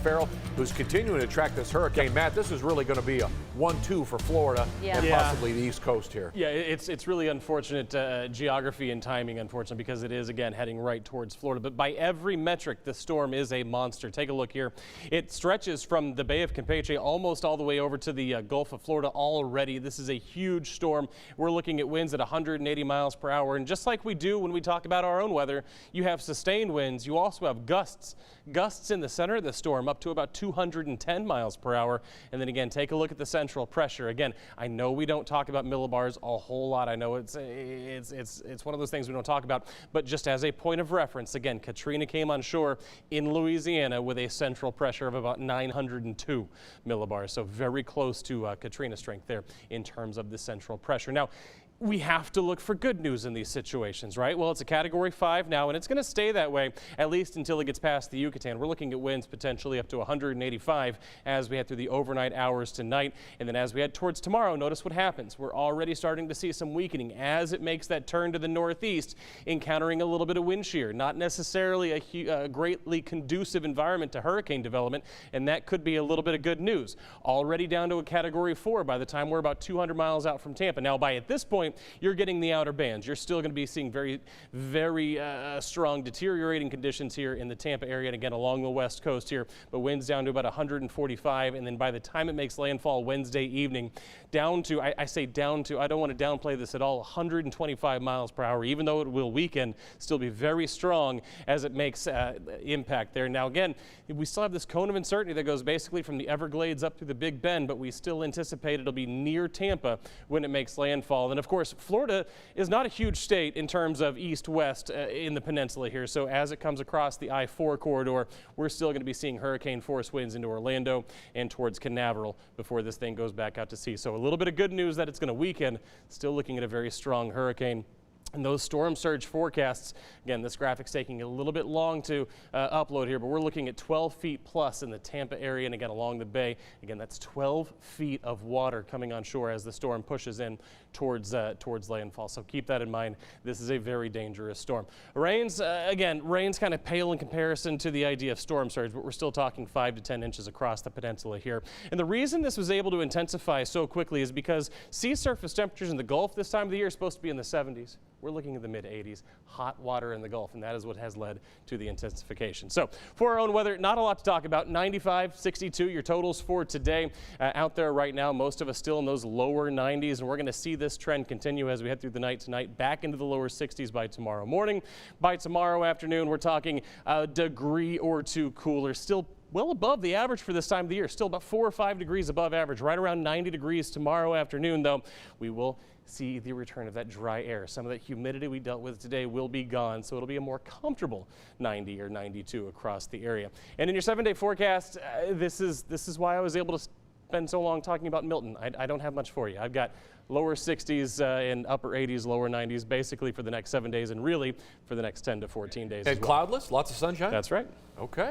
Farrell, who's continuing to track this hurricane. Matt, this is really going to be a 1-2 for Florida and possibly the East Coast here. Yeah, it's really unfortunate geography and timing, unfortunately, because it is, again, heading right towards Florida. But by every metric, the storm is a monster. Take a look here. It stretches from the Bay of Campeche almost all the way over to the Gulf of Florida already. This is a huge storm. We're looking at winds at 180 miles per hour. And just like we do when we talk about our own weather, you have sustained winds. You also have gusts. Gusts in the center of the storm up to about 210 miles per hour. And then again, take a look at the central pressure. Again, I know we don't talk about millibars a whole lot. I know it's one of those things we don't talk about, but just as a point of reference, again, Katrina came on shore in Louisiana with a central pressure of about 902 millibars. So very close to Katrina strength there in terms of the central pressure. Now, we have to look for good news in these situations, right? Well, it's a Category 5 now, and it's going to stay that way at least until it gets past the Yucatan. We're looking at winds potentially up to 185 as we head through the overnight hours tonight. And then as we head towards tomorrow, notice what happens. We're already starting to see some weakening as it makes that turn to the northeast, encountering a little bit of wind shear. Not necessarily a greatly conducive environment to hurricane development, and that could be a little bit of good news. Already down to a Category 4 by the time we're about 200 miles out from Tampa. Now, at this point, you're getting the outer bands. You're still going to be seeing very strong deteriorating conditions here in the Tampa area and again along the west coast here, but winds down to about 145, and then by the time it makes landfall Wednesday evening, down to, I say down to, I don't want to downplay this at all, 125 miles per hour, even though it will weaken, still be very strong as it makes impact there. Now again, we still have this cone of uncertainty that goes basically from the Everglades up to the Big Bend, but we still anticipate it'll be near Tampa when it makes landfall. And of course, Florida is not a huge state in terms of east-west in the peninsula here. So as it comes across the I-4 corridor, we're still going to be seeing hurricane force winds into Orlando and towards Canaveral before this thing goes back out to sea. So a little bit of good news that it's going to weaken, still looking at a very strong hurricane. And those storm surge forecasts, again, this graphic's taking a little bit long to upload here, but we're looking at 12 feet plus in the Tampa area and again along the bay. Again, that's 12 feet of water coming on shore as the storm pushes in towards landfall. So keep that in mind. This is a very dangerous storm. Rain's, again, rain's kind of pale in comparison to the idea of storm surge, but we're still talking 5 to 10 inches across the peninsula here. And the reason this was able to intensify so quickly is because sea surface temperatures in the Gulf this time of the year are supposed to be in the 70s. We're looking at the mid-80s, hot water in the Gulf, and that is what has led to the intensification. So for our own weather, not a lot to talk about. 95, 62, your totals for today. Out there right now, most of us still in those lower 90s, and we're going to see this trend continue as we head through the night tonight, back into the lower 60s by tomorrow morning. By tomorrow afternoon, we're talking a degree or two cooler, still well above the average for this time of the year, still about 4 or 5 degrees above average, right around 90 degrees tomorrow afternoon, though. We will see the return of that dry air. Some of that humidity we dealt with today will be gone, so it'll be a more comfortable 90 or 92 across the area. And in your 7-day forecast, this is why I was able to spend so long talking about Milton. I don't have much for you. I've got lower 60s and upper 80s, lower 90s, basically for the next 7 days, and really for the next 10 to 14 days. And cloudless, lots of sunshine? That's right. Okay.